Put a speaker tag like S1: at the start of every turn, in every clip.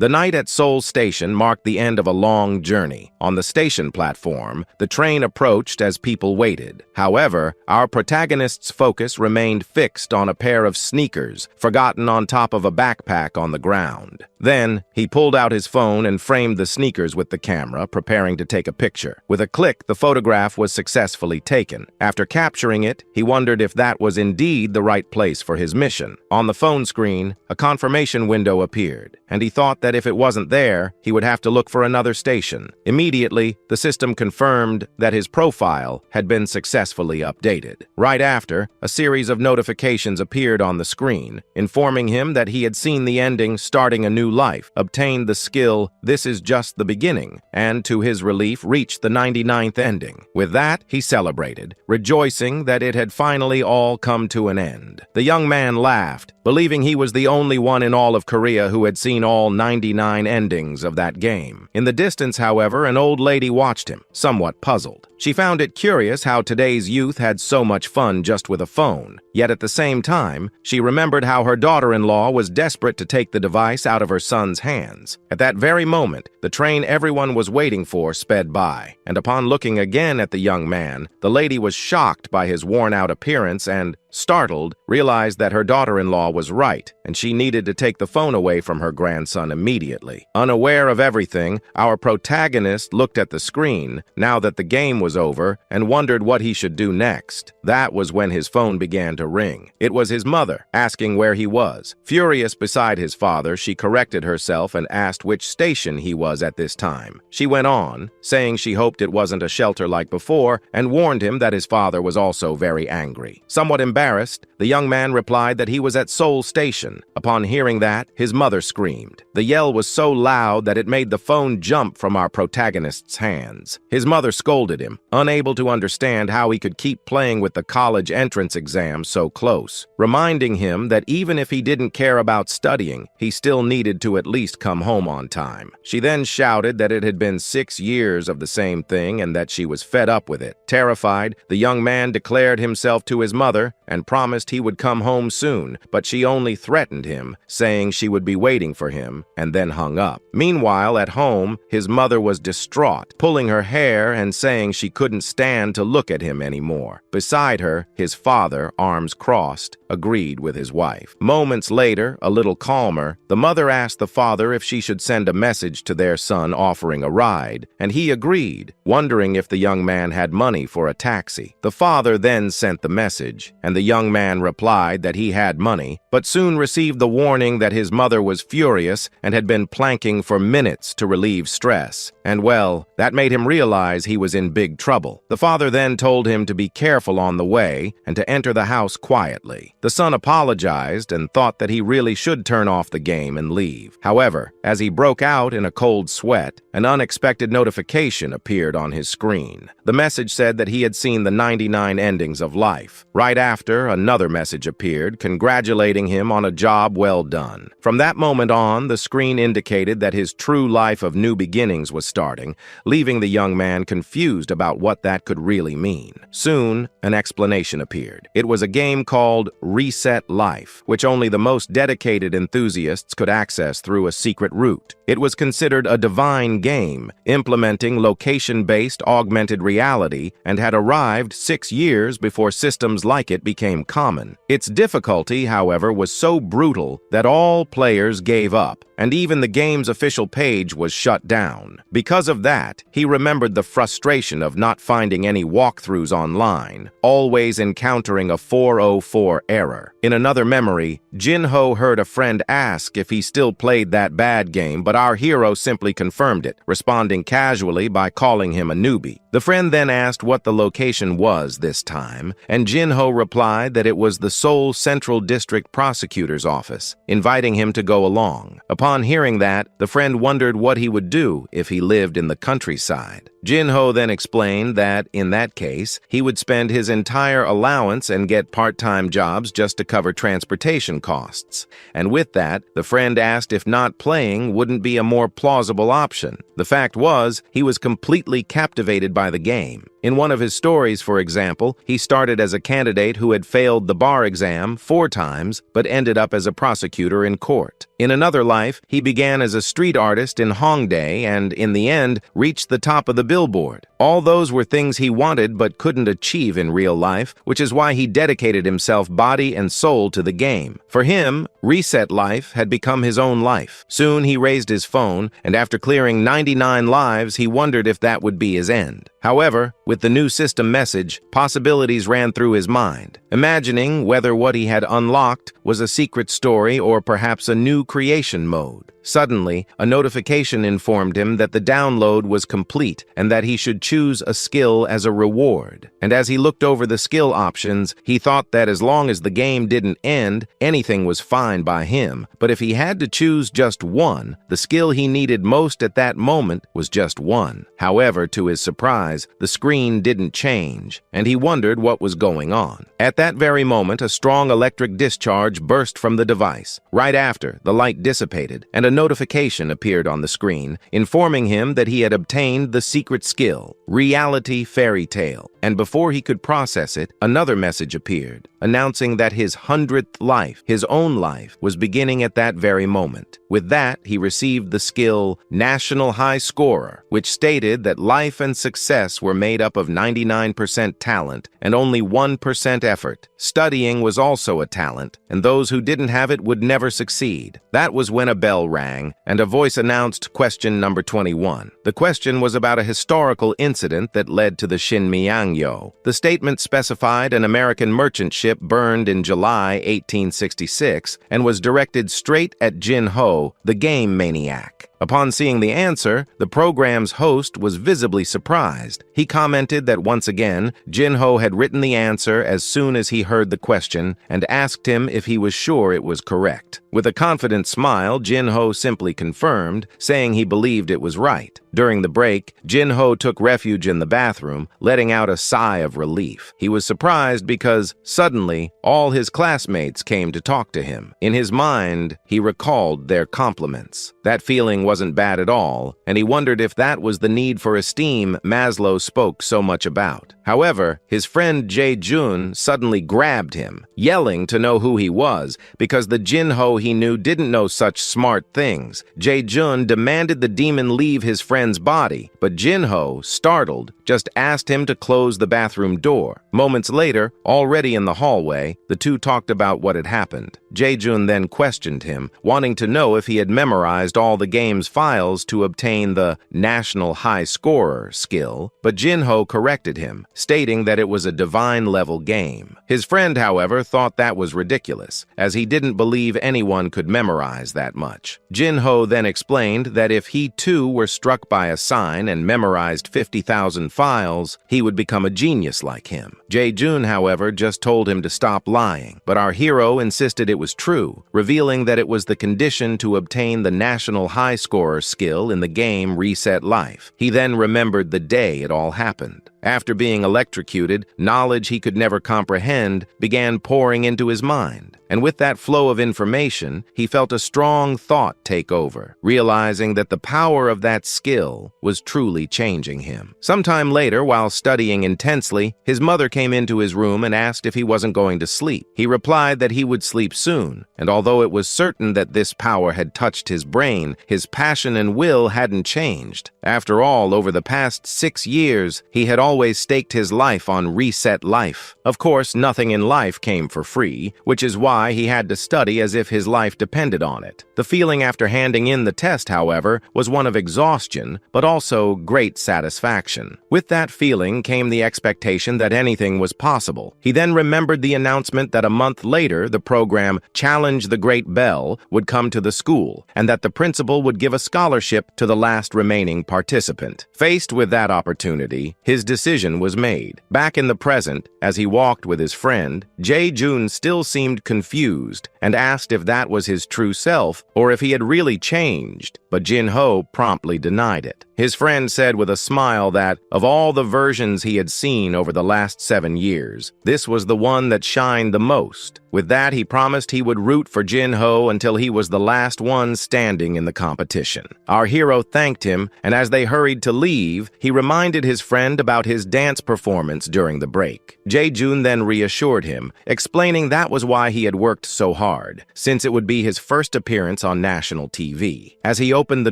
S1: The night at Seoul Station marked the end of a long journey. On the station platform, the train approached as people waited. However, our protagonist's focus remained fixed on a pair of sneakers, forgotten on top of a backpack on the ground. Then, he pulled out his phone and framed the sneakers with the camera, preparing to take a picture. With a click, the photograph was successfully taken. After capturing it, he wondered if that was indeed the right place for his mission. On the phone screen, a confirmation window appeared, and he thought that if it wasn't there, he would have to look for another station. Immediately, the system confirmed that his profile had been successfully updated. Right after, a series of notifications appeared on the screen, informing him that he had seen the ending Starting a New Life, obtained the skill This Is Just the Beginning, and to his relief reached the 99th ending. With that, he celebrated, rejoicing that it had finally all come to an end. The young man laughed, believing he was the only one in all of Korea who had seen all 99 endings of that game. In the distance, however, an old lady watched him, somewhat puzzled. She found it curious how today's youth had so much fun just with a phone, yet at the same time, she remembered how her daughter-in-law was desperate to take the device out of her son's hands. At that very moment, the train everyone was waiting for sped by, and upon looking again at the young man, the lady was shocked by his worn-out appearance and, startled, realized that her daughter-in-law was right, and she needed to take the phone away from her grandson immediately. Unaware of everything, our protagonist looked at the screen, now that the game was over, and wondered what he should do next. That was when his phone began to ring. It was his mother, asking where he was. Furious beside his father, she corrected herself and asked which station he was at this time. She went on, saying she hoped it wasn't a shelter like before, and warned him that his father was also very angry. Somewhat embarrassed, the young man replied that he was at Seoul Station. Upon hearing that, his mother screamed. The yell was so loud that it made the phone jump from our protagonist's hands. His mother scolded him, unable to understand how he could keep playing with the college entrance exam so close, reminding him that even if he didn't care about studying, he still needed to at least come home on time. She then shouted that it had been 6 years of the same thing and that she was fed up with it. Terrified, the young man declared himself to his mother and promised he would come home soon, but she only threatened him, saying she would be waiting for him, and then hung up. Meanwhile, at home, his mother was distraught, pulling her hair and saying she couldn't stand to look at him anymore. Beside her, his father, arms crossed, agreed with his wife. Moments later, a little calmer, the mother asked the father if she should send a message to their son offering a ride, and he agreed, wondering if the young man had money for a taxi. The father then sent the message, and the young man replied that he had money, but soon received the warning that his mother was furious and had been planking for minutes to relieve stress. And well, that made him realize he was in big trouble. The father then told him to be careful on the way and to enter the house quietly. The son apologized and thought that he really should turn off the game and leave. However, as he broke out in a cold sweat, an unexpected notification appeared on his screen. The message said that he had seen the 99 endings of life. Right after, another message appeared, congratulating him on a job well done. From that moment on, the screen indicated that his true life of new beginnings was starting, leaving the young man confused about what that could really mean. Soon, an explanation appeared. It was a game called Reset Life, which only the most dedicated enthusiasts could access through a secret route. It was considered a divine game, implementing location-based augmented reality, and had arrived 6 years before systems like it became common. Its difficulty, however, was so brutal that all players gave up, and even the game's official page was shut down. Because of that, he remembered the frustration of not finding any walkthroughs online, always encountering a 404 error. In another memory, Jin-ho heard a friend ask if he still played that bad game, but our hero simply confirmed it, responding casually by calling him a newbie. The friend then asked what the location was this time, and Jin-ho replied that it was the Seoul Central District Prosecutor's office, inviting him to go along. Upon hearing that, the friend wondered what he would do if he lived in the countryside. Jinho then explained that, in that case, he would spend his entire allowance and get part-time jobs just to cover transportation costs. And with that, the friend asked if not playing wouldn't be a more plausible option. The fact was, he was completely captivated by the game. In one of his stories, for example, he started as a candidate who had failed the bar exam 4 times, but ended up as a prosecutor in court. In another life, he began as a street artist in Hongdae and, in the end, reached the top of the billboard. All those were things he wanted but couldn't achieve in real life, which is why he dedicated himself body and soul to the game. For him, Reset Life had become his own life. Soon he raised his phone, and after clearing 99 lives, he wondered if that would be his end. However, with the new system message, possibilities ran through his mind, imagining whether what he had unlocked was a secret story or perhaps a new creation mode. Suddenly, a notification informed him that the download was complete and that he should choose a skill as a reward. And as he looked over the skill options, he thought that as long as the game didn't end, anything was fine by him. But if he had to choose just one, the skill he needed most at that moment was just one. However, to his surprise, the screen didn't change, and he wondered what was going on. At that very moment, a strong electric discharge burst from the device. Right after, the light dissipated, and a notification appeared on the screen, informing him that he had obtained the secret skill, Reality Fairy Tale. And before he could process it, another message appeared, announcing that his 100th life, his own life, was beginning at that very moment. With that, he received the skill National High Scorer, which stated that life and success were made up of 99% talent and only 1% effort. Studying was also a talent, and those who didn't have it would never succeed. That was when a bell rang, and a voice announced question number 21. The question was about a historical incident that led to the Shinmyangyo. The statement specified an American merchant ship burned in July 1866 and was directed straight at Jinho, the game maniac. Upon seeing the answer, the program's host was visibly surprised. He commented that once again, Jinho had written the answer as soon as he heard the question and asked him if he was sure it was correct. With a confident smile, Jinho simply confirmed, saying he believed it was right. During the break, Jinho took refuge in the bathroom, letting out a sigh of relief. He was surprised because, suddenly, all his classmates came to talk to him. In his mind, he recalled their compliments. That feeling wasn't bad at all, and he wondered if that was the need for esteem Maslow spoke so much about. However, his friend Jae-jun suddenly grabbed him, yelling to know who he was, because the Jinho he knew didn't know such smart things. Jae-jun demanded the demon leave his friend's body, but Jinho, startled, just asked him to close the bathroom door. Moments later, already in the hallway, the two talked about what had happened. Jae-jun then questioned him, wanting to know if he had memorized all the game's files to obtain the National High Scorer skill, but Jinho corrected him, stating that it was a divine-level game. His friend, however, thought that was ridiculous, as he didn't believe anyone could memorize that much. Jinho then explained that if he too were struck by a sign and memorized 50,000 files, he would become a genius like him. Jae-jun, however, just told him to stop lying, but our hero insisted it was true, revealing that it was the condition to obtain the National High Scorer skill in the game Reset Life. He then remembered the day it all happened. After being electrocuted, knowledge he could never comprehend began pouring into his mind. And with that flow of information, he felt a strong thought take over, realizing that the power of that skill was truly changing him. Sometime later, while studying intensely, his mother came into his room and asked if he wasn't going to sleep. He replied that he would sleep soon, and although it was certain that this power had touched his brain, his passion and will hadn't changed. After all, over the past 6 years, he had always staked his life on Reset Life. Of course, nothing in life came for free, which is why he had to study as if his life depended on it. The feeling after handing in the test, however, was one of exhaustion, but also great satisfaction. With that feeling came the expectation that anything was possible. He then remembered the announcement that a month later the program Challenge the Great Bell would come to the school, and that the principal would give a scholarship to the last remaining participant. Faced with that opportunity, his decision was made. Back in the present, as he walked with his friend, Jae-jun still seemed confused and asked if that was his true self or if he had really changed. but Jin-ho promptly denied it. His friend said with a smile that, of all the versions he had seen over the last 7 years, this was the one that shined the most. With that, he promised he would root for Jin-ho until he was the last one standing in the competition. Our hero thanked him, and as they hurried to leave, he reminded his friend about his dance performance during the break. Jae-jun then reassured him, explaining that was why he had worked so hard, since it would be his first appearance on national TV. As he opened the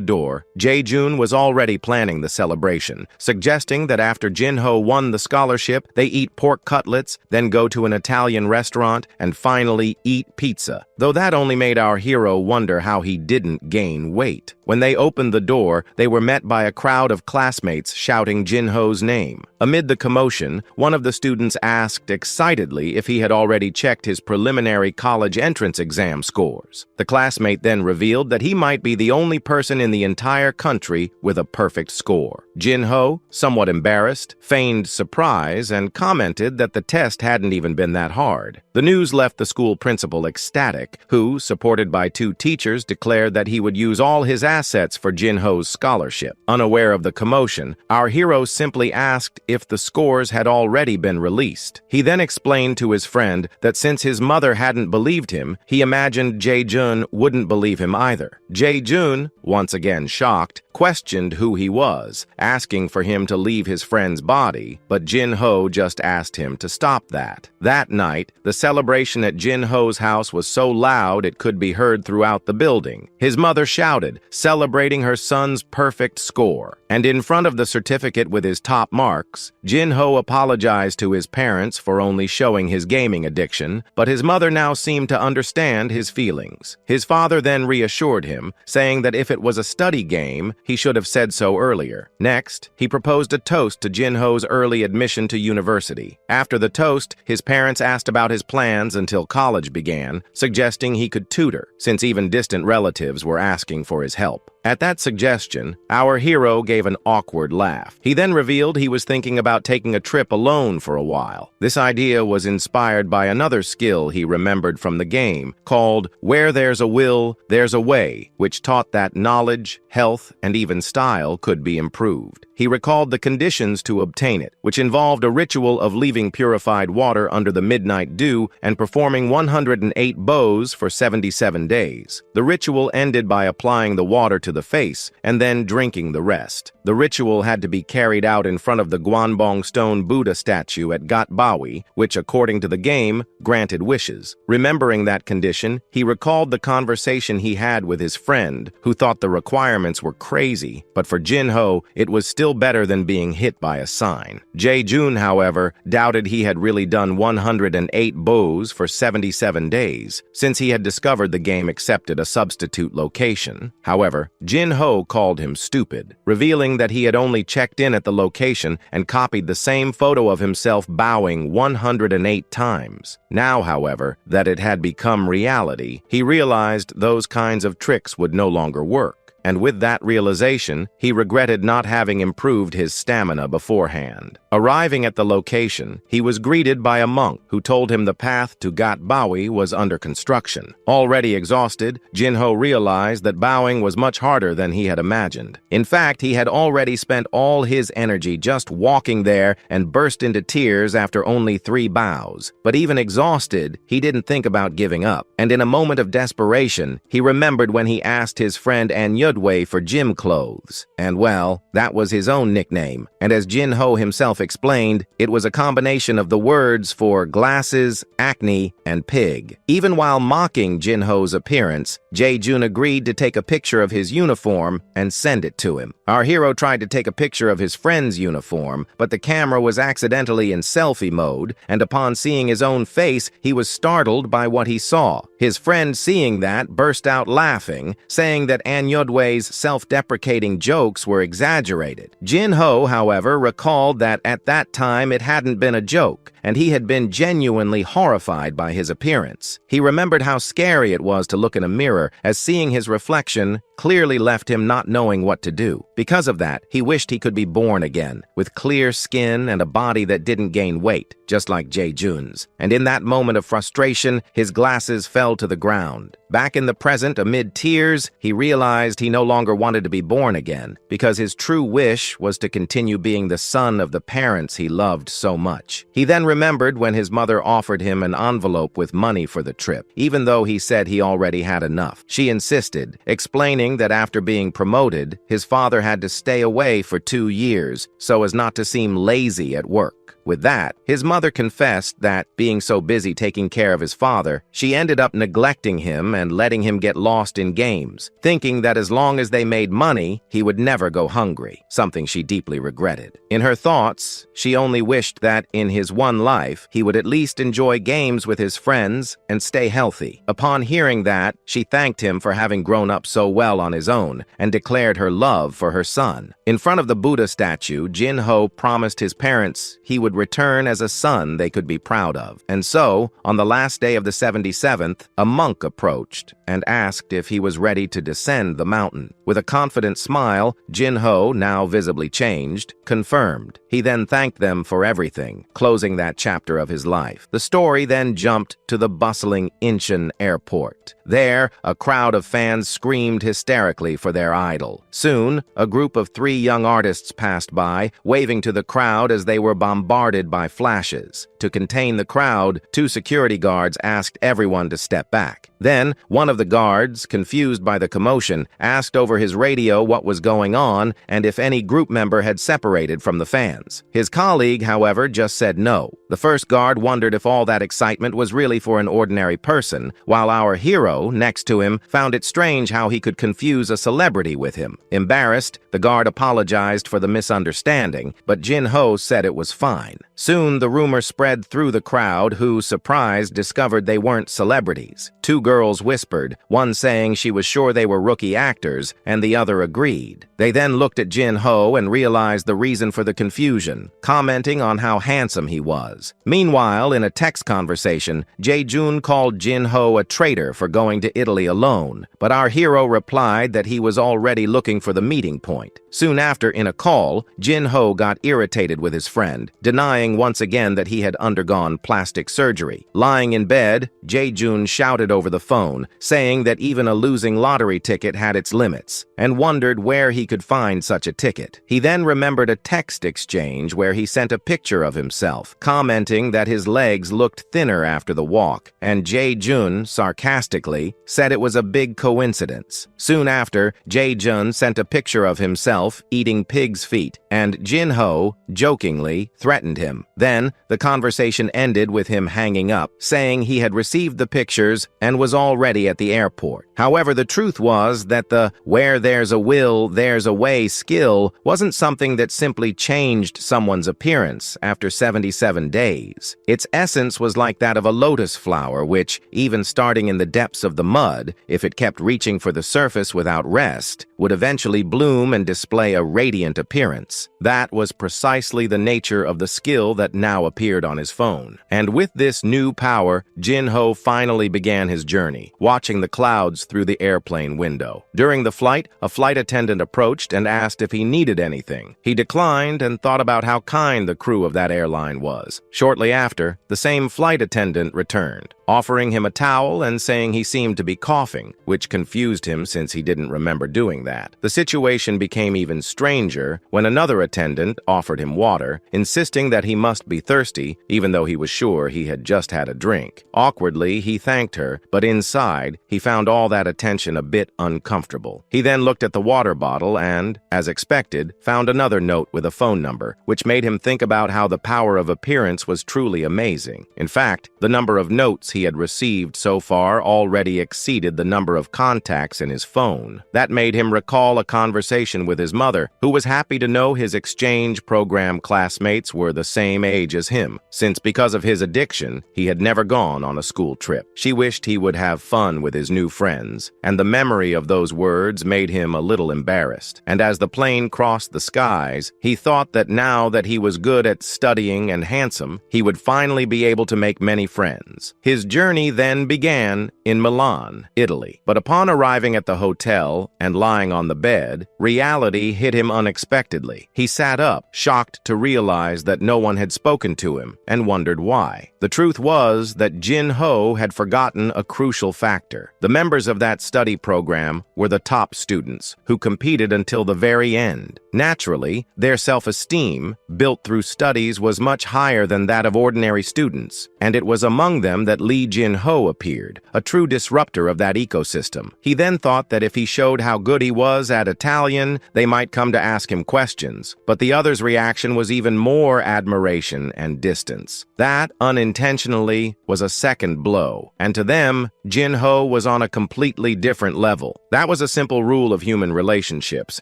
S1: door, Jae-jun was already planning the celebration, suggesting that after Jin-ho won the scholarship, they eat pork cutlets, then go to an Italian restaurant, and finally eat pizza, though that only made our hero wonder how he didn't gain weight. When they opened the door, they were met by a crowd of classmates shouting Jin-ho's name. Amid the commotion, one of the students asked excitedly if he had already checked his preliminary college entrance exam scores. The classmate then revealed that he might be the only person in the entire country with a perfect score. Jin-ho, somewhat embarrassed, feigned surprise and commented that the test hadn't even been that hard. The news left the school principal ecstatic, who, supported by 2 teachers, declared that he would use all his assets for Jin-ho's scholarship. Unaware of the commotion, our hero simply asked if the scores had already been released. He then explained to his friend that since his mother hadn't believed him, he imagined Jae-jun wouldn't believe him either. Jae-jun, once again shocked, questioned who he was, asking for him to leave his friend's body, but Jin-ho just asked him to stop that. That night, the celebration at Jin-ho's house was so loud it could be heard throughout the building. His mother shouted, celebrating her son's perfect score. And in front of the certificate with his top marks, Jin-ho apologized to his parents for only showing his gaming addiction, but his mother now seemed to understand his feelings. His father then reassured him, saying that if it was a study game, he should have said so earlier. Next, he proposed a toast to Jin-ho's early admission to university. After the toast, his parents asked about his plans until college began, suggesting he could tutor, since even distant relatives were asking for his help. At that suggestion, our hero gave an awkward laugh. He then revealed he was thinking about taking a trip alone for a while. This idea was inspired by another skill he remembered from the game, called Where There's a Will, There's a Way, which taught that knowledge, health, and even style could be improved. He recalled the conditions to obtain it, which involved a ritual of leaving purified water under the midnight dew and performing 108 bows for 77 days. The ritual ended by applying the water to the face and then drinking the rest. The ritual had to be carried out in front of the Gwanbong stone Buddha statue at Gatbawi, which, according to the game, granted wishes. Remembering that condition, he recalled the conversation he had with his friend, who thought the requirements were crazy, but for Jin-ho, it was still better than being hit by a sign. Jae-jun, however, doubted he had really done 108 bows for 77 days, since he had discovered the game accepted a substitute location. However, Jin-ho called him stupid, revealing that he had only checked in at the location and copied the same photo of himself bowing 108 times. Now, however, that it had become reality, he realized those kinds of tricks would no longer work. And with that realization, he regretted not having improved his stamina beforehand. Arriving at the location, he was greeted by a monk who told him the path to Gatbawi was under construction. Already exhausted, Jin-ho realized that bowing was much harder than he had imagined. In fact, he had already spent all his energy just walking there and burst into tears after only 3 bows. But even exhausted, he didn't think about giving up. And in a moment of desperation, he remembered when he asked his friend Anyudwe for gym clothes. And well, that was his own nickname. And as Jin-ho himself explained, it was a combination of the words for glasses, acne, and pig. Even while mocking Jin-ho's appearance, Jae-jun agreed to take a picture of his uniform and send it to him. Our hero tried to take a picture of his friend's uniform, but the camera was accidentally in selfie mode, and upon seeing his own face, he was startled by what he saw. His friend, seeing that, burst out laughing, saying that Anyudwe's self-deprecating jokes were exaggerated. Jin-ho, however, recalled that at that time it hadn't been a joke, and he had been genuinely horrified by his appearance. He remembered how scary it was to look in a mirror, as seeing his reflection clearly left him not knowing what to do. Because of that, he wished he could be born again, with clear skin and a body that didn't gain weight, just like Jae-jun's. And in that moment of frustration, his glasses fell to the ground. Back in the present, amid tears, he realized he no longer wanted to be born again, because his true wish was to continue being the son of the parents he loved so much. He then remembered when his mother offered him an envelope with money for the trip, even though he said he already had enough. She insisted, explaining that after being promoted, his father had to stay away for 2 years so as not to seem lazy at work. With that, his mother confessed that, being so busy taking care of his father, she ended up neglecting him and letting him get lost in games, thinking that as long as they made money, he would never go hungry, something she deeply regretted. In her thoughts, she only wished that, in his one life, he would at least enjoy games with his friends and stay healthy. Upon hearing that, she thanked him for having grown up so well on his own and declared her love for her son. In front of the Buddha statue, Jin-ho promised his parents he would return as a son they could be proud of. And so, on the last day of the 77th, a monk approached and asked if he was ready to descend the mountain. With a confident smile, Jin-ho, now visibly changed, confirmed. He then thanked them for everything, closing that chapter of his life. The story then jumped to the bustling Incheon airport. There, a crowd of fans screamed hysterically for their idol. Soon, a group of 3 young artists passed by, waving to the crowd as they were bombarded by flashes. To contain the crowd, 2 security guards asked everyone to step back. Then, one of the guards, confused by the commotion, asked over his radio what was going on and if any group member had separated from the fans. His colleague, however, just said no. The first guard wondered if all that excitement was really for an ordinary person, while our hero, next to him, found it strange how he could confuse a celebrity with him. Embarrassed, the guard apologized for the misunderstanding, but Jin-ho said it was fine. Soon, the rumor spread through the crowd, who, surprised, discovered they weren't celebrities. 2 girls whispered, one saying she was sure they were rookie actors, and the other agreed. They then looked at Jin-ho and realized the reason for the confusion, commenting on how handsome he was. Meanwhile, in a text conversation, Jae-jun called Jin-ho a traitor for going to Italy alone, but our hero replied that he was already looking for the meeting point. Soon after, in a call, Jin-ho got irritated with his friend, denying once again that he had undergone plastic surgery. Lying in bed, Jae-jun shouted over the phone, saying that even a losing lottery ticket had its limits, and wondered where he could find such a ticket. He then remembered a text exchange where he sent a picture of himself, commenting that his legs looked thinner after the walk, and Jae-jun, sarcastically, said it was a big coincidence. Soon after, Jae-jun sent a picture of himself eating pig's feet, and Jin-ho, jokingly, threatened him. Then, the conversation ended with him hanging up, saying he had received the pictures and was already at the airport. However, the truth was that the "where there's a will, there's a way" skill wasn't something that simply changed someone's appearance after 77 days. Its essence was like that of a lotus flower which, even starting in the depths of the mud, if it kept reaching for the surface without rest, would eventually bloom and display a radiant appearance. That was precisely the nature of the skill that now appeared on his phone. And with this new power, Jin-ho finally began his journey, watching the clouds through the airplane window. During the flight, a flight attendant approached and asked if he needed anything. He declined and thought about how kind the crew of that airline was. Shortly after, the same flight attendant returned, offering him a towel and saying he seemed to be coughing, which confused him since he didn't remember doing that. The situation became even stranger when another attendant offered him water, insisting that he must be thirsty, even though he was sure he had just had a drink. Awkwardly, he thanked her, but inside, he found all that attention a bit uncomfortable. He then looked at the water bottle and, as expected, found another note with a phone number, which made him think about how the power of appearance was truly amazing. In fact, the number of notes he had received so far already exceeded the number of contacts in his phone. That made him recall a conversation with his mother, who was happy to know his exchange program classmates were the same age as him, since because of his addiction, he had never gone on a school trip. She wished he would would have fun with his new friends, and the memory of those words made him a little embarrassed. And as the plane crossed the skies, he thought that now that he was good at studying and handsome, he would finally be able to make many friends. His journey then began in Milan, Italy. But upon arriving at the hotel and lying on the bed, reality hit him unexpectedly. He sat up, shocked to realize that no one had spoken to him, and wondered why. The truth was that Jin-ho had forgotten a crucial factor. The members of that study program were the top students, who competed until the very end. Naturally, their self-esteem, built through studies, was much higher than that of ordinary students, and it was among them that Lee Jin-ho appeared, a true disruptor of that ecosystem. He then thought that if he showed how good he was at Italian, they might come to ask him questions, but the others' reaction was even more admiration and distance. That, unintentionally, was a second blow, and to them, Jin-ho was on a completely different level. That was a simple rule of human relationships,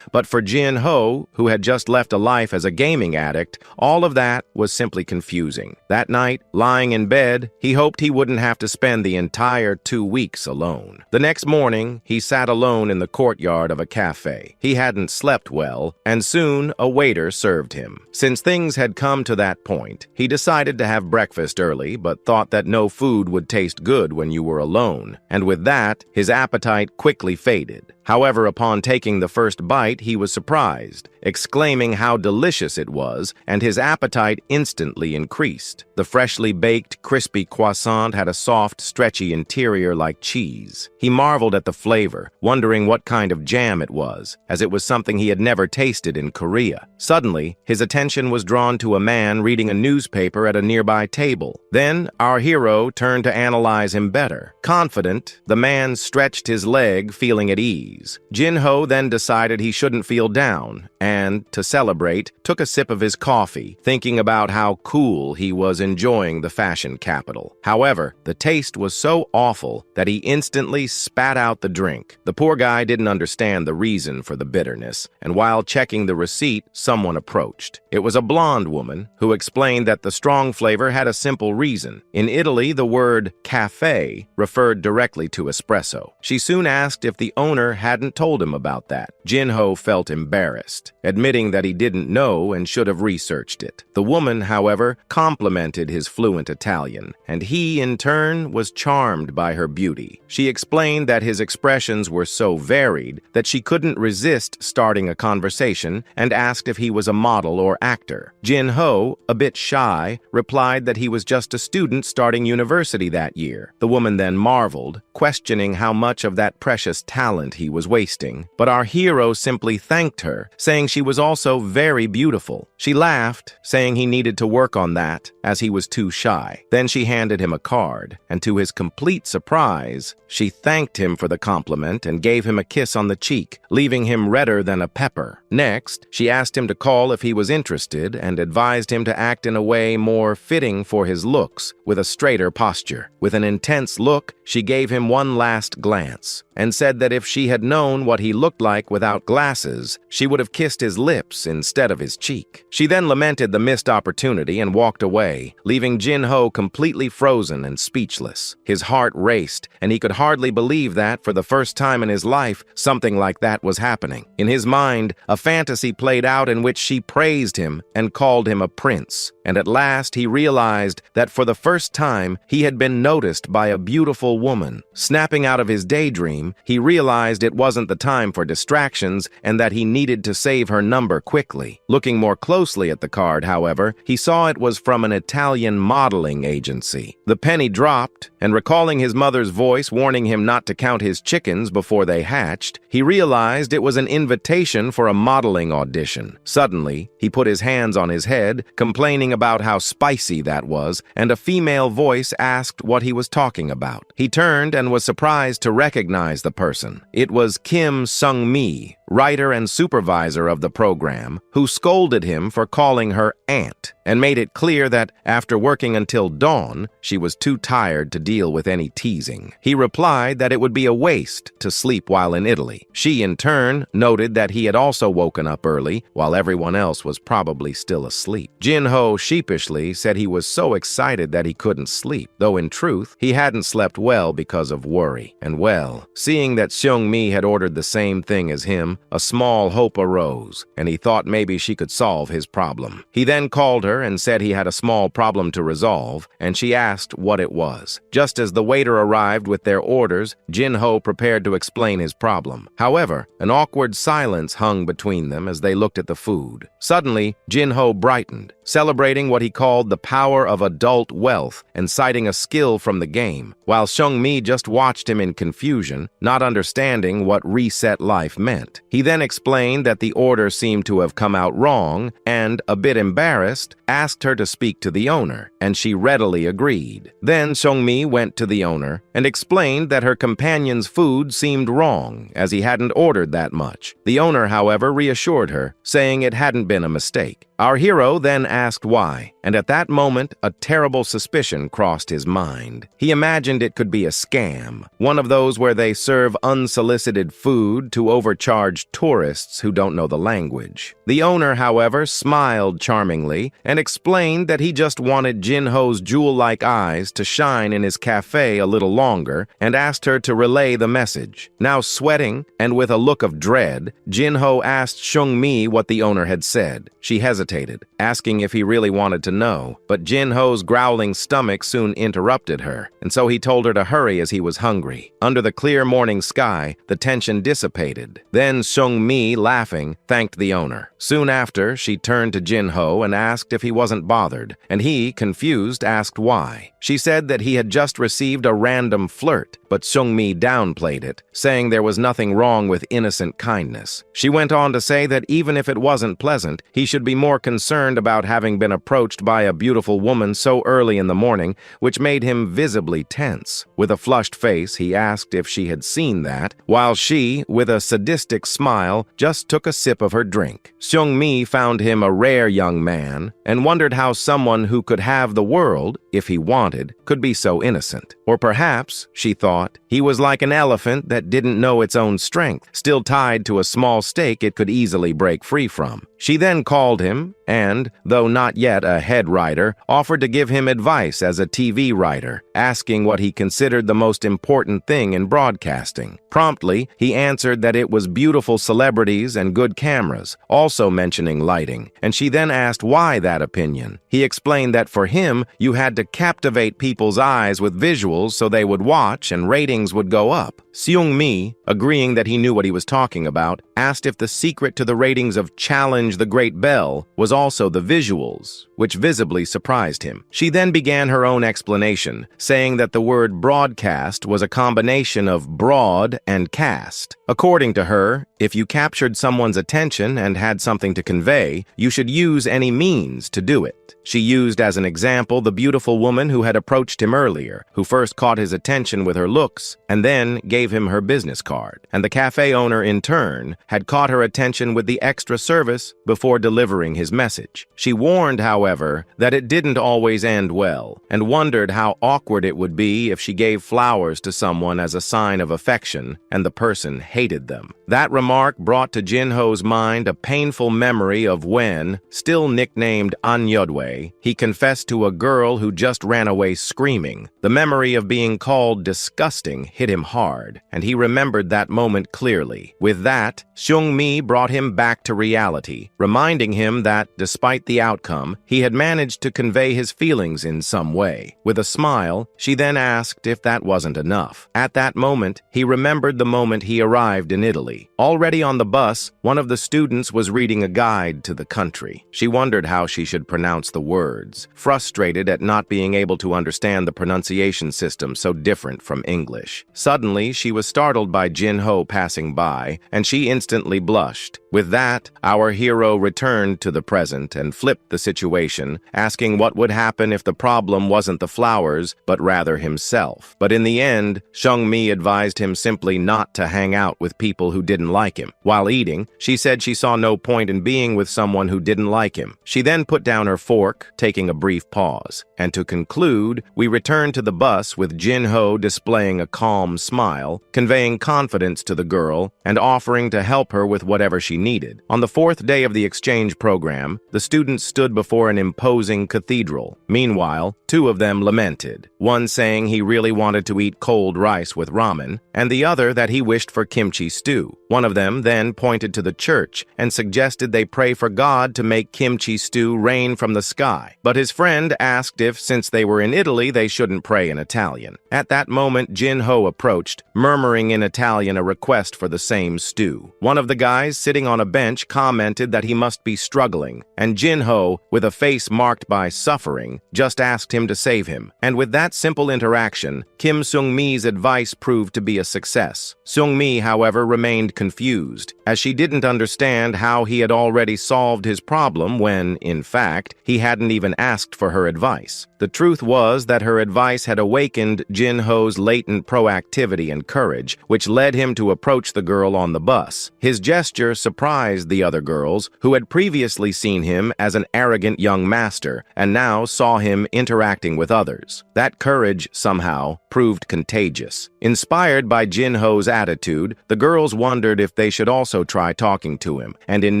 S1: but for Jin-ho, who had just left a life as a gaming addict, all of that was simply confusing. That night, lying in bed, he hoped he wouldn't have to spend the entire 2 weeks alone. The next morning, he sat alone in the courtyard of a cafe. He hadn't slept well, and soon a waiter served him. Since things had come to that point, he decided to have breakfast early, but thought that no food would taste good when you were alone, and with that, his appetite quickly faded. However, upon taking the first bite, he was surprised, exclaiming how delicious it was, and his appetite instantly increased. The freshly baked, crispy croissant had a soft, stretchy interior like cheese. He marveled at the flavor, wondering what kind of jam it was, as it was something he had never tasted in Korea. Suddenly, his attention was drawn to a man reading a newspaper at a nearby table. Then, our hero turned to analyze him better. Confident, the man stretched his leg, feeling at ease. Jin-ho then decided he shouldn't feel down, and, to celebrate, took a sip of his coffee, thinking about how cool he was enjoying the fashion capital. However, the taste was so awful that he instantly spat out the drink. The poor guy didn't understand the reason for the bitterness, and while checking the receipt, someone approached. It was a blonde woman who explained that the strong flavor had a simple reason. In Italy, the word cafe referred directly to espresso. She soon asked if the owner hadn't told him about that. Jin-ho felt embarrassed, admitting that he didn't know and should have researched it. The woman, however, complimented his fluent Italian, and he, in turn, was charmed by her beauty. She explained that his expressions were so varied that she couldn't resist starting a conversation and asked if he was a model or actor. Jin-ho, a bit shy, replied that he was just a student starting university that year. The woman then marveled, questioning how much of that precious talent he was wasting, but our hero simply thanked her, saying she was also very beautiful. She laughed, saying he needed to work on that, as he was too shy. Then she handed him a card, and to his complete surprise, she thanked him for the compliment and gave him a kiss on the cheek, leaving him redder than a pepper. Next, she asked him to call if he was interested and advised him to act in a way more fitting for his looks, with a straighter posture. With an intense look, she gave him one last glance, and said that if she had known what he looked like without glasses, she would have kissed his lips instead of his cheek. She then lamented the missed opportunity and walked away, leaving Jin-ho completely frozen and speechless. His heart raced, and he could hardly believe that, for the first time in his life, something like that was happening. In his mind, a fantasy played out in which she praised him and called him a prince. And at last he realized that for the first time he had been noticed by a beautiful woman. Snapping out of his daydream, he realized it wasn't the time for distractions and that he needed to save her number quickly. Looking more closely at the card, however, he saw it was from an Italian modeling agency. The penny dropped, and recalling his mother's voice warning him not to count his chickens before they hatched, he realized it was an invitation for a modeling audition. Suddenly, he put his hands on his head, complaining about how spicy that was, and a female voice asked what he was talking about. He turned and was surprised to recognize the person. It was Kim Sung-mi, writer and supervisor of the program, who scolded him for calling her aunt and made it clear that after working until dawn, she was too tired to deal with any teasing. He replied that it would be a waste to sleep while in Italy. She, in turn, noted that he had also woken up early while everyone else was probably still asleep. Jin-ho sheepishly said he was so excited that he couldn't sleep, though in truth, he hadn't slept well because of worry. And well, seeing that Seung-mi had ordered the same thing as him, a small hope arose, and he thought maybe she could solve his problem. He then called her and said he had a small problem to resolve, and she asked what it was. Just as the waiter arrived with their orders, Jin-ho prepared to explain his problem. However, an awkward silence hung between them as they looked at the food. Suddenly, Jin-ho brightened, celebrating what he called the power of adult wealth and citing a skill from the game, while Seung-mi just watched him in confusion, not understanding what reset life meant. He then explained that the order seemed to have come out wrong and, a bit embarrassed, asked her to speak to the owner, and she readily agreed. Then Seung-mi went to the owner and explained that her companion's food seemed wrong, as he hadn't ordered that much. The owner, however, reassured her, saying it hadn't been a mistake. Our hero then asked why, and at that moment, a terrible suspicion crossed his mind. He imagined it could be a scam, one of those where they serve unsolicited food to overcharged tourists who don't know the language. The owner, however, smiled charmingly and explained that he just wanted Jin-ho's jewel-like eyes to shine in his cafe a little longer and asked her to relay the message. Now sweating and with a look of dread, Jin-ho asked Seung-mi what the owner had said. She hesitated, asking if he really wanted to know, but Jin-ho's growling stomach soon interrupted her, and so he told her to hurry as he was hungry. Under the clear morning sky, the tension dissipated. Then Seung-mi, laughing, thanked the owner. Soon after, she turned to Jin-ho and asked if he wasn't bothered, and he, confused, asked why. She said that he had just received a random flirt, but Seung-mi downplayed it, saying there was nothing wrong with innocent kindness. She went on to say that even if it wasn't pleasant, he should be more concerned about having been approached by a beautiful woman so early in the morning, which made him visibly tense. With a flushed face, he asked if she had seen that, while she, with a sadistic smile, just took a sip of her drink. Seung-mi found him a rare young man and wondered how someone who could have the world, if he wanted, could be so innocent. Or perhaps, she thought, he was like an elephant that didn't know its own strength, still tied to a small stake it could easily break free from. She then called him and, though not yet a head writer, offered to give him advice as a TV writer, asking what he considered the most important thing in broadcasting. Promptly, he answered that it was beautiful celebrities and good cameras, also mentioning lighting, and she then asked why that opinion. He explained that for him, you had to captivate people's eyes with visuals so they would watch and ratings would go up. Seung-mi, agreeing that he knew what he was talking about, asked if the secret to the ratings of Challenge the Great Bell was also the visuals, which visibly surprised him. She then began her own explanation, saying that the word broadcast was a combination of broad and cast. According to her, if you captured someone's attention and had something to convey, you should use any means to do it. She used as an example the beautiful woman who had approached him earlier, who first caught his attention with her looks and then gave him her business card. And the cafe owner, in turn, had caught her attention with the extra service before delivering his message. She warned, however, that it didn't always end well, and wondered how awkward it would be if she gave flowers to someone as a sign of affection and the person hated them. That remark brought to Jin-ho's mind a painful memory of when, still nicknamed Anyodwe, he confessed to a girl who just ran away screaming. The memory of being called disgusting hit him hard, and he remembered that moment clearly. With that, Seung-mi brought him back to reality, reminding him that, despite the outcome, he had managed to convey his feelings in some way. With a smile, she then asked if that wasn't enough. At that moment, he remembered the moment he arrived in Italy. Already on the bus, one of the students was reading a guide to the country. She wondered how she should pronounce the words, frustrated at not being able to understand the pronunciation system so different from English. Suddenly, she was startled by Jin-ho passing by, and she instantly blushed. With that, our hero returned to the present present and flipped the situation, asking what would happen if the problem wasn't the flowers, but rather himself. But in the end, Seung-mi advised him simply not to hang out with people who didn't like him. While eating, she said she saw no point in being with someone who didn't like him. She then put down her fork, taking a brief pause. And to conclude, we return to the bus with Jin-ho displaying a calm smile, conveying confidence to the girl, and offering to help her with whatever she needed. On the fourth day of the exchange program, the students stood before an imposing cathedral. Meanwhile, two of them lamented, one saying he really wanted to eat cold rice with ramen, and the other that he wished for kimchi stew. One of them then pointed to the church and suggested they pray for God to make kimchi stew rain from the sky. But his friend asked if, since they were in Italy, they shouldn't pray in Italian. At that moment, Jin-ho approached, murmuring in Italian a request for the same stew. One of the guys sitting on a bench commented that he must be struggling, and Jin-ho, with a face marked by suffering, just asked him to save him. And with that simple interaction, Kim Seung-mi's advice proved to be a success. Seung-mi, however, remained confused, as she didn't understand how he had already solved his problem when, in fact, he hadn't even asked for her advice. The truth was that her advice had awakened Jin-ho's latent proactivity and courage, which led him to approach the girl on the bus. His gesture surprised the other girls, who had previously seen him as an arrogant young master, and now saw him interacting with others. That courage, somehow, proved contagious. Inspired by Jin-ho's attitude, the girls wondered if they should also try talking to him, and in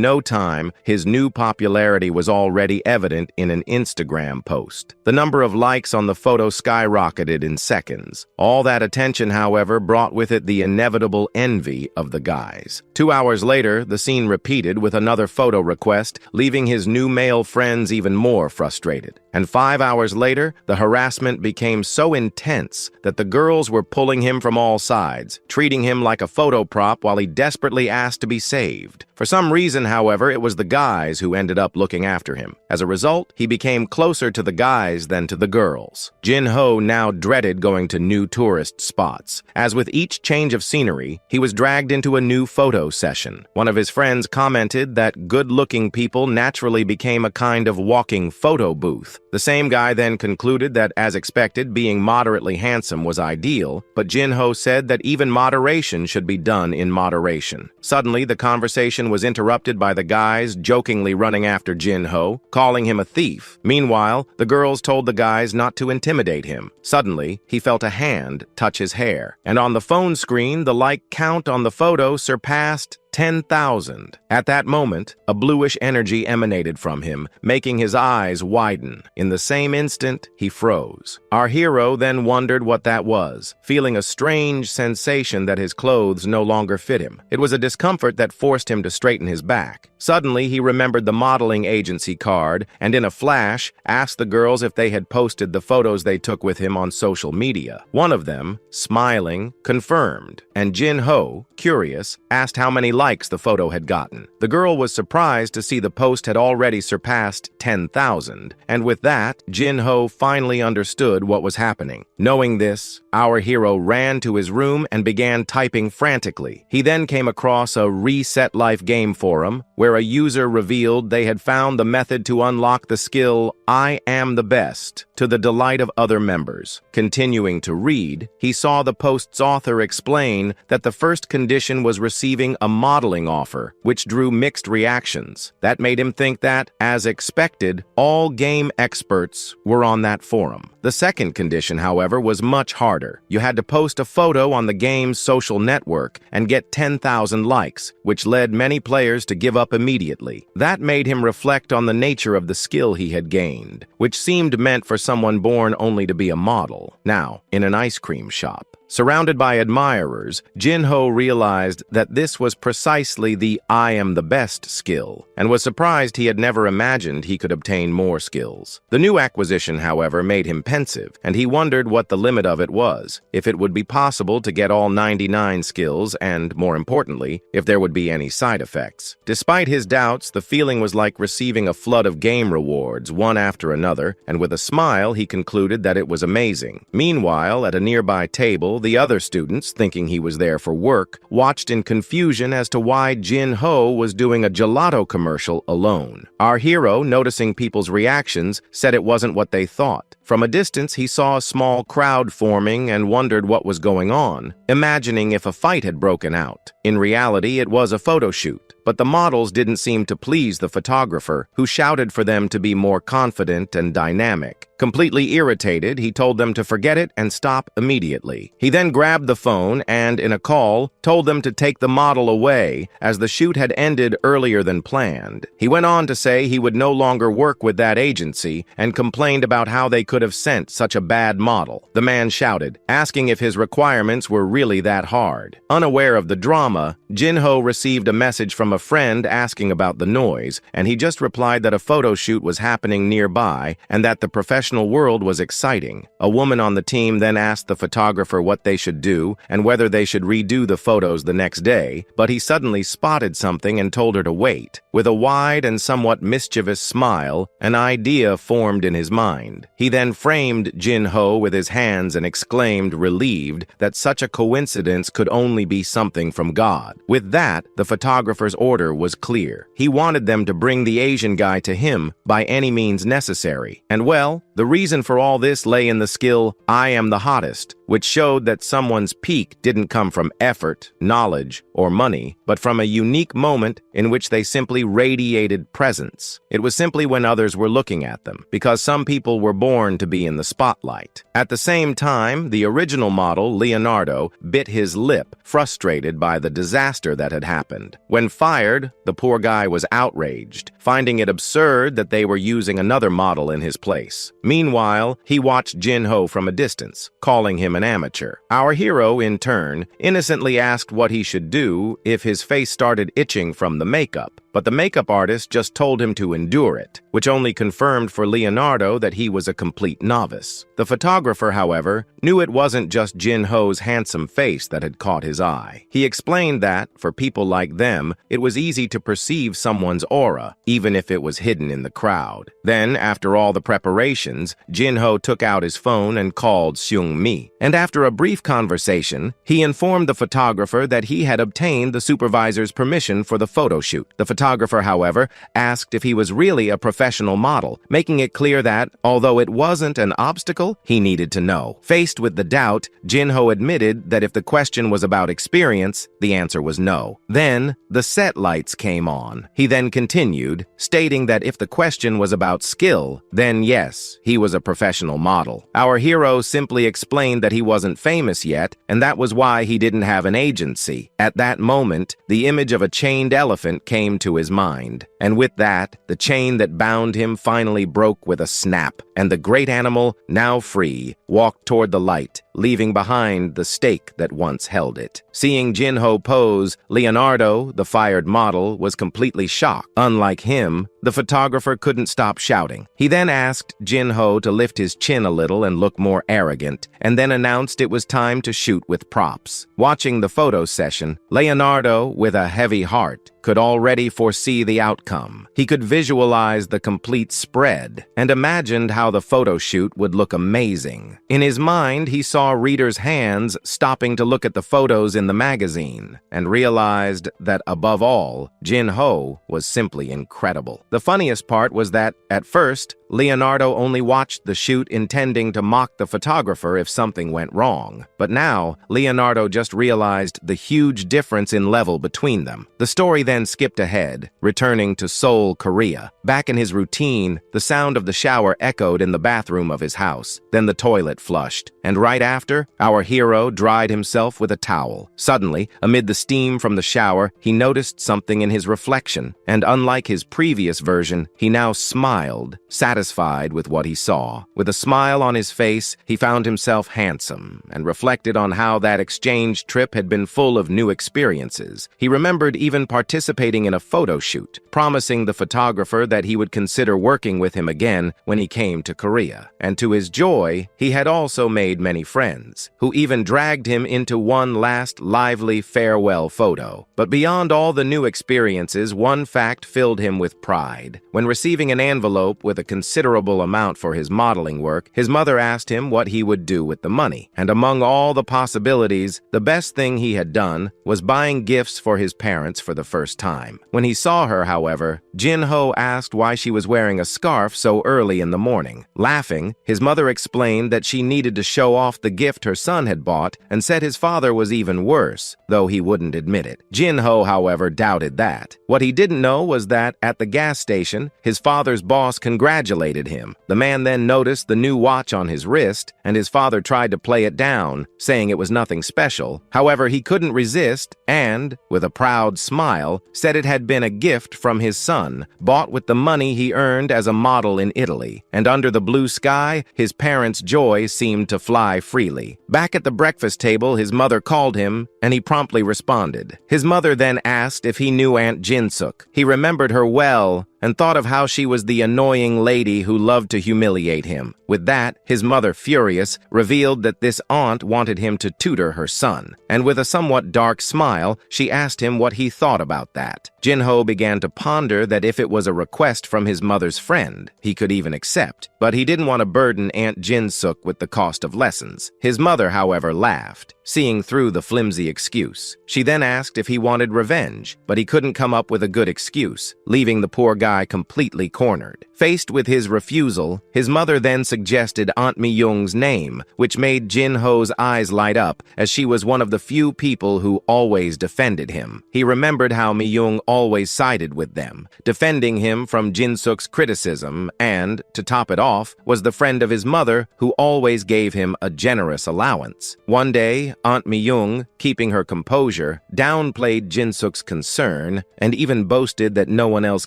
S1: no time, his new popularity was already evident in an Instagram post. The number of likes on the photo skyrocketed in seconds. All that attention, however, brought with it the inevitable envy of the guys. 2 hours later, the scene repeated with another photo request, leaving his new male friends even more frustrated. And 5 hours later, the harassment became so intense that the girls were pulling him from all sides, treating him like a photo prop while he desperately asked to be saved. For some reason, however, it was the guys who ended up looking after him. As a result, he became closer to the guys than to the girls. Jin-ho now dreaded going to new tourist spots. As with each change of scenery, he was dragged into a new photo session. One of his friends commented that good-looking people naturally became a kind of walking photo booth. The same guy then concluded that, as expected, being moderately handsome was ideal, but Jin-ho said that even moderation should be done in moderation. Suddenly, the conversation was interrupted by the guys jokingly running after Jin-ho, calling him a thief. Meanwhile, the girls told the guys not to intimidate him. Suddenly, he felt a hand touch his hair, and on the phone screen, the like count on the photo surpassed 10,000. At that moment, a bluish energy emanated from him, making his eyes widen. In the same instant, he froze. Our hero then wondered what that was, feeling a strange sensation that his clothes no longer fit him. It was a discomfort that forced him to straighten his back. Suddenly, he remembered the modeling agency card and in a flash, asked the girls if they had posted the photos they took with him on social media. One of them, smiling, confirmed, and Jin-ho, curious, asked how many likes the photo had gotten. The girl was surprised to see the post had already surpassed 10,000, and with that, Jin-ho finally understood what was happening. Knowing this, our hero ran to his room and began typing frantically. He then came across a Reset Life game forum where a user revealed they had found the method to unlock the skill I am the best, to the delight of other members. Continuing to read, he saw the post's author explain that the first condition was receiving a modeling offer, which drew mixed reactions. That made him think that, as expected, all game experts were on that forum. The second condition, however, was much harder. You had to post a photo on the game's social network and get 10,000 likes, which led many players to give up immediately. That made him reflect on the nature of the skill he had gained, which seemed meant for someone born only to be a model. Now, in an ice cream shop, surrounded by admirers, Jin-ho realized that this was precisely the I am the best skill, and was surprised he had never imagined he could obtain more skills. The new acquisition, however, made him pensive, and he wondered what the limit of it was, if it would be possible to get all 99 skills, and, more importantly, if there would be any side effects. Despite his doubts, the feeling was like receiving a flood of game rewards, one after another, and with a smile he concluded that it was amazing. Meanwhile, at a nearby table, the other students, thinking he was there for work, watched in confusion as to why Jin-ho was doing a gelato commercial alone. Our hero, noticing people's reactions, said it wasn't what they thought. From a distance, he saw a small crowd forming and wondered what was going on, imagining if a fight had broken out. In reality, it was a photo shoot, but the models didn't seem to please the photographer, who shouted for them to be more confident and dynamic. Completely irritated, he told them to forget it and stop immediately. He then grabbed the phone and, in a call, told them to take the model away, as the shoot had ended earlier than planned. He went on to say he would no longer work with that agency and complained about how they could have sent such a bad model. The man shouted, asking if his requirements were really that hard. Unaware of the drama, Jin-ho received a message from a friend asking about the noise, and he just replied that a photo shoot was happening nearby and that the professional world was exciting. A woman on the team then asked the photographer what they should do and whether they should redo the photos the next day, but he suddenly spotted something and told her to wait. With a wide and somewhat mischievous smile, an idea formed in his mind. He then framed Jin-ho with his hands and exclaimed, relieved, that such a coincidence could only be something from God. With that, the photographer's order was clear. He wanted them to bring the Asian guy to him by any means necessary. And well, the reason for all this lay in the skill, I am the hottest, which showed that someone's peak didn't come from effort, knowledge, or money, but from a unique moment in which they simply radiated presence. It was simply when others were looking at them, because some people were born to be in the spotlight. At the same time, the original model, Leonardo, bit his lip, frustrated by the disaster that had happened. When fired, the poor guy was outraged, finding it absurd that they were using another model in his place. Meanwhile, he watched Jin-ho from a distance, calling him an amateur. Our hero, in turn, innocently asked what he should do if his face started itching from the makeup. But the makeup artist just told him to endure it, which only confirmed for Leonardo that he was a complete novice. The photographer, however, knew it wasn't just Jin-ho's handsome face that had caught his eye. He explained that, for people like them, it was easy to perceive someone's aura, even if it was hidden in the crowd. Then, after all the preparations, Jin-ho took out his phone and called Seung-mi. And after a brief conversation, he informed the photographer that he had obtained the supervisor's permission for the photo shoot. The photographer, however, asked if he was really a professional model, making it clear that, although it wasn't an obstacle, he needed to know. Faced with the doubt, Jin-ho admitted that if the question was about experience, the answer was no. Then, the set lights came on. He then continued, stating that if the question was about skill, then yes, he was a professional model. Our hero simply explained that he wasn't famous yet, and that was why he didn't have an agency. At that moment, the image of a chained elephant came to his mind, and with that, the chain that bound him finally broke with a snap, and the great animal, now free, walked toward the light, leaving behind the stake that once held it. Seeing Jin-ho pose, Leonardo, the fired model, was completely shocked. Unlike him, the photographer couldn't stop shouting. He then asked Jin-ho to lift his chin a little and look more arrogant, and then announced it was time to shoot with props. Watching the photo session, Leonardo, with a heavy heart, could already foresee the outcome. He could visualize the complete spread and imagined how the photo shoot would look amazing. In his mind, he saw readers' hands stopping to look at the photos in the magazine and realized that, above all, Jin-ho was simply incredible. The funniest part was that, at first, Leonardo only watched the shoot intending to mock the photographer if something went wrong. But now, Leonardo just realized the huge difference in level between them. The story then skipped ahead, returning to Seoul, Korea. Back in his routine, the sound of the shower echoed in the bathroom of his house. Then the toilet flushed, and right after, our hero dried himself with a towel. Suddenly, amid the steam from the shower, he noticed something in his reflection, and unlike his previous version, he now smiled, satisfied with what he saw. With a smile on his face, he found himself handsome and reflected on how that exchange trip had been full of new experiences. He remembered even participating participating in a photo shoot, promising the photographer that he would consider working with him again when he came to Korea. And to his joy, he had also made many friends, who even dragged him into one last lively farewell photo. But beyond all the new experiences, one fact filled him with pride. When receiving an envelope with a considerable amount for his modeling work, his mother asked him what he would do with the money. And among all the possibilities, the best thing he had done was buying gifts for his parents for the first time. When he saw her, however, Jin-ho asked why she was wearing a scarf so early in the morning. Laughing, his mother explained that she needed to show off the gift her son had bought and said his father was even worse, though he wouldn't admit it. Jin-ho, however, doubted that. What he didn't know was that, at the gas station, his father's boss congratulated him. The man then noticed the new watch on his wrist, and his father tried to play it down, saying it was nothing special. However, he couldn't resist and, with a proud smile, said it had been a gift from his son, bought with the money he earned as a model in Italy. And under the blue sky, his parents' joy seemed to fly freely. Back at the breakfast table, his mother called him, and he promptly responded. His mother then asked if he knew Aunt Jin-suk. He remembered her well and thought of how she was the annoying lady who loved to humiliate him. With that, his mother, furious, revealed that this aunt wanted him to tutor her son. And with a somewhat dark smile, she asked him what he thought about that. Jin-ho began to ponder that if it was a request from his mother's friend, he could even accept. But he didn't want to burden Aunt Jin-suk with the cost of lessons. His mother, however, laughed, seeing through the flimsy excuse. She then asked if he wanted revenge, but he couldn't come up with a good excuse, leaving the poor guy completely cornered. Faced with his refusal, his mother then suggested Aunt Mi-young's name, which made Jin-ho's eyes light up, as she was one of the few people who always defended him. He remembered how Mi-young always sided with them, defending him from Jin-suk's criticism, and, to top it off, was the friend of his mother who always gave him a generous allowance. One day, Aunt Mi-young, keeping her composure, downplayed Jin-suk's concern and even boasted that no one else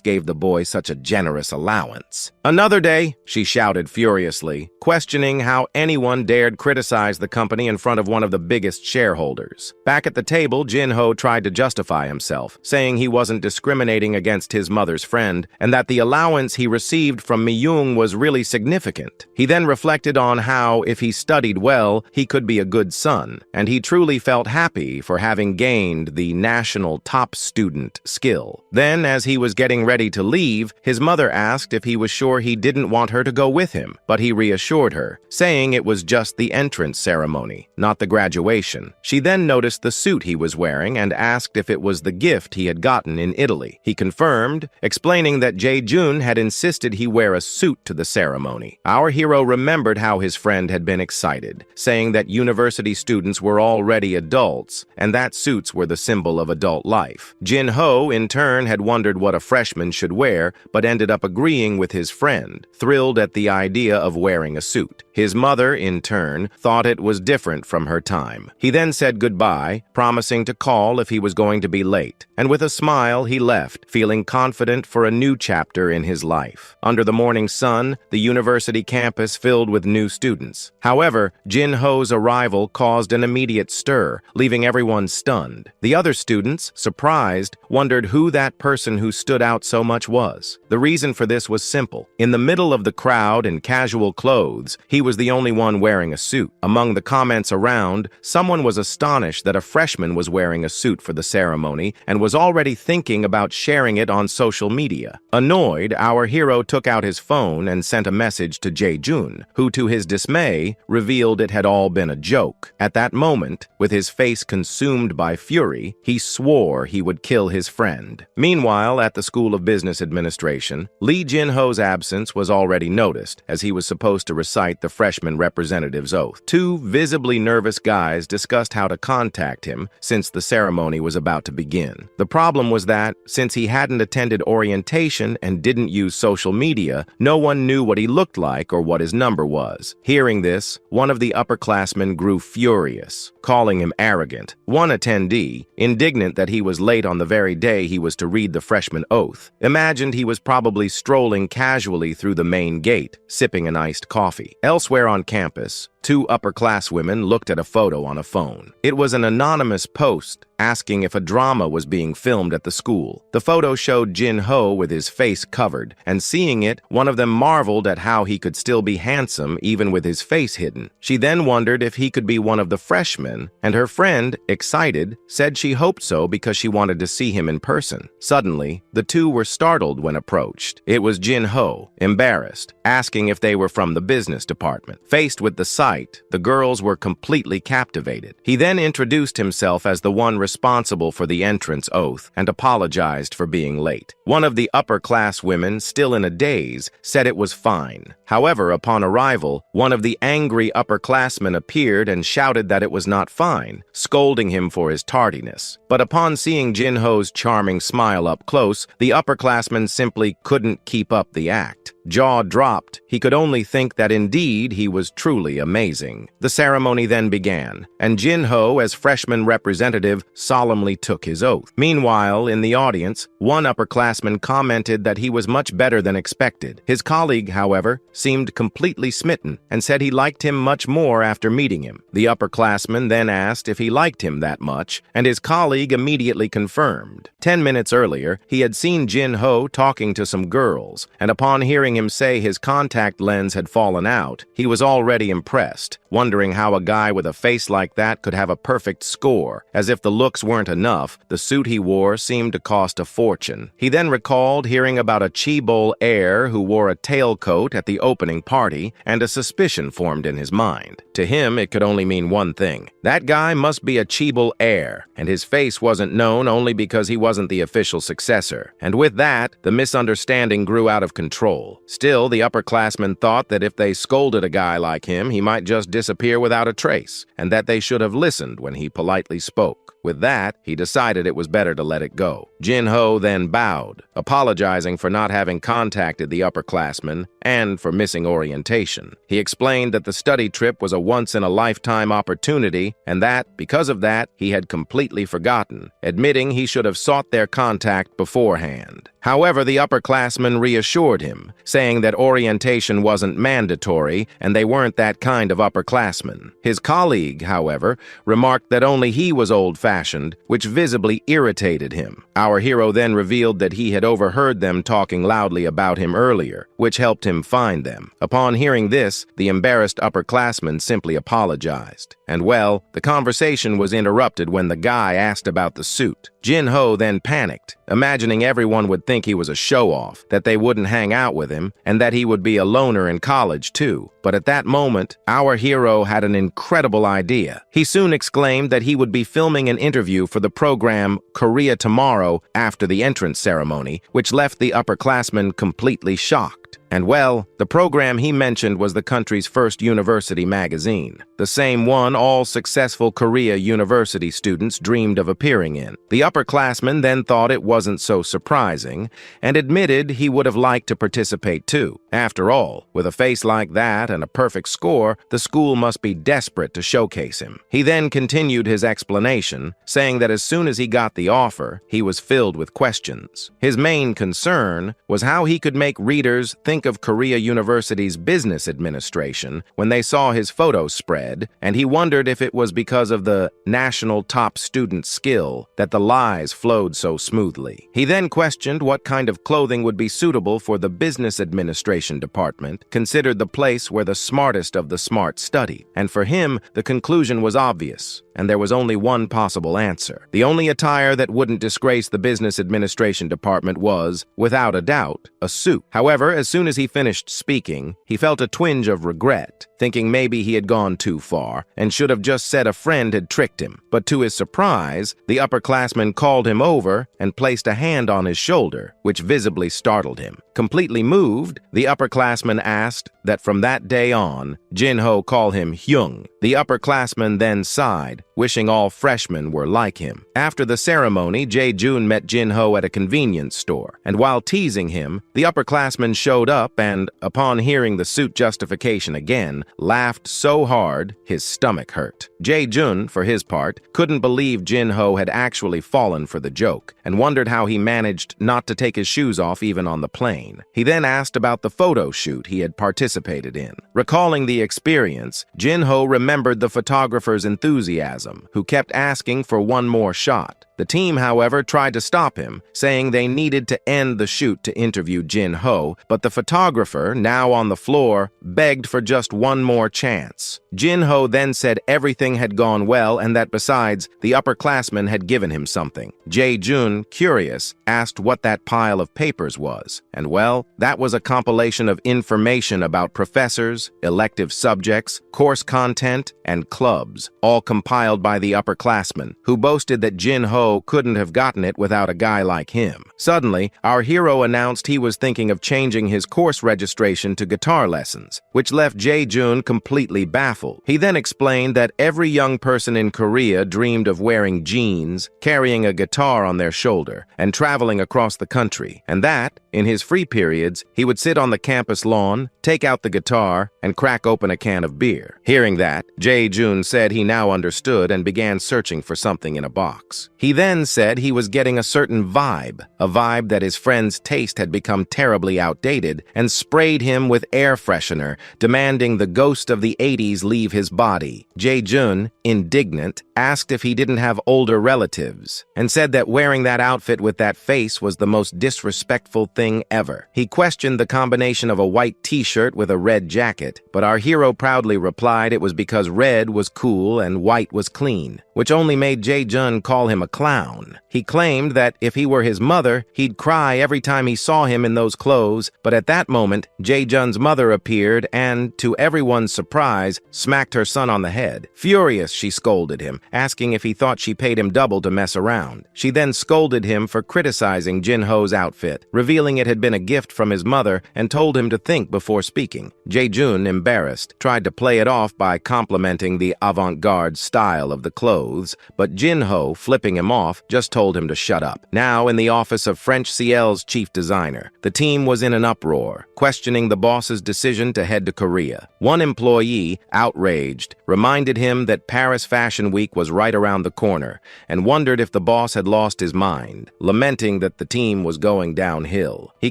S1: gave the boy such a generous allowance. Another day, she shouted furiously, questioning how anyone dared criticize the company in front of one of the biggest shareholders. Back at the table, Jin-ho tried to justify himself, saying he wasn't discriminating against his mother's friend and that the allowance he received from Mi-young was really significant. He then reflected on how, if he studied well, he could be a good son, and he truly felt happy for having gained the national top student skill. Then, as he was getting ready to leave, his mother asked if he was sure he didn't want her to go with him, but he reassured her, saying it was just the entrance ceremony, not the graduation. She then noticed the suit he was wearing and asked if it was the gift he had gotten in Italy. He confirmed, explaining that Jae-jun had insisted he wear a suit to the ceremony. Our hero remembered how his friend had been excited, saying that university students were already adults, and that suits were the symbol of adult life. Jin-ho, in turn, had wondered what a freshman should wear, but ended up agreeing with his friend, thrilled at the idea of wearing a suit. His mother, in turn, thought it was different from her time. He then said goodbye, promising to call if he was going to be late, and with a smile he left, feeling confident for a new chapter in his life. Under the morning sun, the university campus filled with new students. However, Jin-ho's arrival caused an immediate stir, leaving everyone stunned. The other students, surprised, wondered who that person who stood out so much was. The reason for this was simple. In the middle of the crowd in casual clothes, he was the only one wearing a suit. Among the comments around, someone was astonished that a freshman was wearing a suit for the ceremony and was already thinking about sharing it on social media. Annoyed, our hero took out his phone and sent a message to Jae-jun, who, to his dismay, revealed it had all been a joke. At that moment, with his face consumed by fury, he swore he would kill his friend. Meanwhile, at the School of Business Administration, Lee Jin-ho's absence was already noticed, as he was supposed to recite the freshman representative's oath. Two visibly nervous guys discussed how to contact him since the ceremony was about to begin. The problem was that, since he hadn't attended orientation and didn't use social media, no one knew what he looked like or what his number was. Hearing this, one of the upperclassmen grew furious, calling him arrogant. One attendee, indignant that he was late on the very day he was to read the freshman oath, imagined he was probably strolling casually through the main gate, sipping an iced coffee. Elsewhere on campus, two upper-class women looked at a photo on a phone. It was an anonymous post asking if a drama was being filmed at the school. The photo showed Jin-ho with his face covered, and seeing it, one of them marveled at how he could still be handsome even with his face hidden. She then wondered if he could be one of the freshmen, and her friend, excited, said she hoped so because she wanted to see him in person. Suddenly, the two were startled when approached. It was Jin-ho, embarrassed, asking if they were from the business department. Faced with the sight, the girls were completely captivated. He then introduced himself as the one responsible for the entrance oath and apologized for being late. One of the upper-class women, still in a daze, said it was fine. However, upon arrival, one of the angry upperclassmen appeared and shouted that it was not fine, scolding him for his tardiness. But upon seeing Jin-ho's charming smile up close, the upperclassman simply couldn't keep up the act. Jaw dropped, he could only think that indeed he was truly amazing. The ceremony then began, and Jin-ho, as freshman representative, solemnly took his oath. Meanwhile, in the audience, one upperclassman commented that he was much better than expected. His colleague, however, seemed completely smitten and said he liked him much more after meeting him. The upperclassman then asked if he liked him that much, and his colleague immediately confirmed. 10 minutes earlier, he had seen Jin-ho talking to some girls, and upon hearing him say his contact lens had fallen out, he was already impressed, wondering how a guy with a face like that could have a perfect score. As if the looks weren't enough, the suit he wore seemed to cost a fortune. He then recalled hearing about a chaebol heir who wore a tailcoat at the opening party, and a suspicion formed in his mind. To him, it could only mean one thing. That guy must be a chaebol heir, and his face wasn't known only because he wasn't the official successor. And with that, the misunderstanding grew out of control. Still, the upperclassmen thought that if they scolded a guy like him, he might just disappear without a trace, and that they should have listened when he politely spoke. With that, he decided it was better to let it go. Jin-ho then bowed, apologizing for not having contacted the upperclassmen and for missing orientation. He explained that the study trip was a once-in-a-lifetime opportunity and that, because of that, he had completely forgotten, admitting he should have sought their contact beforehand. However, the upperclassmen reassured him, saying that orientation wasn't mandatory and they weren't that kind of upperclassmen. His colleague, however, remarked that only he was old-fashioned, which visibly irritated him. Our hero then revealed that he had overheard them talking loudly about him earlier, which helped him find them. Upon hearing this, the embarrassed upperclassman simply apologized. And well, the conversation was interrupted when the guy asked about the suit. Jin-ho then panicked, imagining everyone would think he was a show-off, that they wouldn't hang out with him, and that he would be a loner in college too. But at that moment, our hero had an incredible idea. He soon exclaimed that he would be filming an interview for the program Korea Tomorrow after the entrance ceremony, which left the upperclassmen completely shocked. And well, the program he mentioned was the country's first university magazine, the same one all successful Korea university students dreamed of appearing in. The upperclassman then thought it wasn't so surprising and admitted he would have liked to participate too. After all, with a face like that and a perfect score, the school must be desperate to showcase him. He then continued his explanation, saying that as soon as he got the offer, he was filled with questions. His main concern was how he could make readers think of Korea University's business administration when they saw his photos spread, and he wondered if it was because of the national top student skill that the lies flowed so smoothly. He then questioned what kind of clothing would be suitable for the business administration department, considered the place where the smartest of the smart study, and for him, the conclusion was obvious, and there was only one possible answer. The only attire that wouldn't disgrace the business administration department was, without a doubt, a suit. However, as soon as he finished speaking, he felt a twinge of regret, thinking maybe he had gone too far and should have just said a friend had tricked him. But to his surprise, the upperclassman called him over and placed a hand on his shoulder, which visibly startled him. Completely moved, the upperclassman asked that from that day on, Jin-ho call him Hyung. The upperclassman then sighed, wishing all freshmen were like him. After the ceremony, Jae-jun met Jin-ho at a convenience store, and while teasing him, the upperclassman showed up and, upon hearing the suit justification again, laughed so hard his stomach hurt. Jae-jun, for his part, couldn't believe Jin-ho had actually fallen for the joke, and wondered how he managed not to take his shoes off even on the plane. He then asked about the photo shoot he had participated in. Recalling the experience, Jin-ho remembered the photographer's enthusiasm sarcasm, who kept asking for one more shot. The team, however, tried to stop him, saying they needed to end the shoot to interview Jin-ho, but the photographer, now on the floor, begged for just one more chance. Jin-ho then said everything had gone well and that besides, the upperclassman had given him something. Jae-jun, curious, asked what that pile of papers was. And well, that was a compilation of information about professors, elective subjects, course content, and clubs, all compiled by the upperclassman, who boasted that Jin-ho couldn't have gotten it without a guy like him. Suddenly, our hero announced he was thinking of changing his course registration to guitar lessons, which left Jae-jun completely baffled. He then explained that every young person in Korea dreamed of wearing jeans, carrying a guitar on their shoulder, and traveling across the country, and that, in his free periods, he would sit on the campus lawn, take out the guitar, and crack open a can of beer. Hearing that, Jae-jun said he now understood and began searching for something in a box. He then said he was getting a certain vibe, a vibe that his friend's taste had become terribly outdated, and sprayed him with air freshener, demanding the ghost of the 80s leave his body. Jae-jun, indignant, asked if he didn't have older relatives, and said that wearing that outfit with that face was the most disrespectful thing ever. He questioned the combination of a white t-shirt with a red jacket, but our hero proudly replied it was because red was cool and white was clean, which only made Jae-jun call him a clown. He claimed that if he were his mother, he'd cry every time he saw him in those clothes, but at that moment, Jae-jun's mother appeared and, to everyone's surprise, smacked her son on the head. Furious, she scolded him, asking if he thought she paid him double to mess around. She then scolded him for criticizing Jin-ho's outfit, revealing it had been a gift from his mother, and told him to think before speaking. Jae-jun, embarrassed, tried to play it off by complimenting the avant-garde style of the clothes, but Jin-ho, flipping him off, just told him to shut up. Now, in the office of French CL's chief designer, the team was in an uproar, questioning the boss's decision to head to Korea. One employee, outraged, reminded him that Paris Fashion Week was right around the corner, and wondered if the boss had lost his mind, lamenting that the team was going downhill. He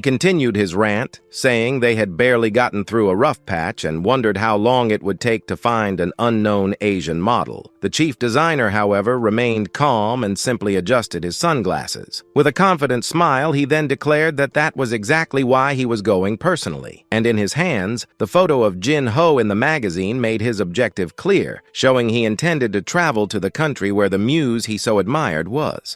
S1: continued his rant, saying they had barely gotten through a rough patch and wondered how long it would take to find an unknown Asian model. The chief designer, however, remained calm and simply adjusted his sunglasses. With a confident smile, he then declared that that was exactly why he was going personally. And in his hands, the photo of Jin-ho in the magazine made his objective clear, showing he intended to travel to the country where the muse he so admired was.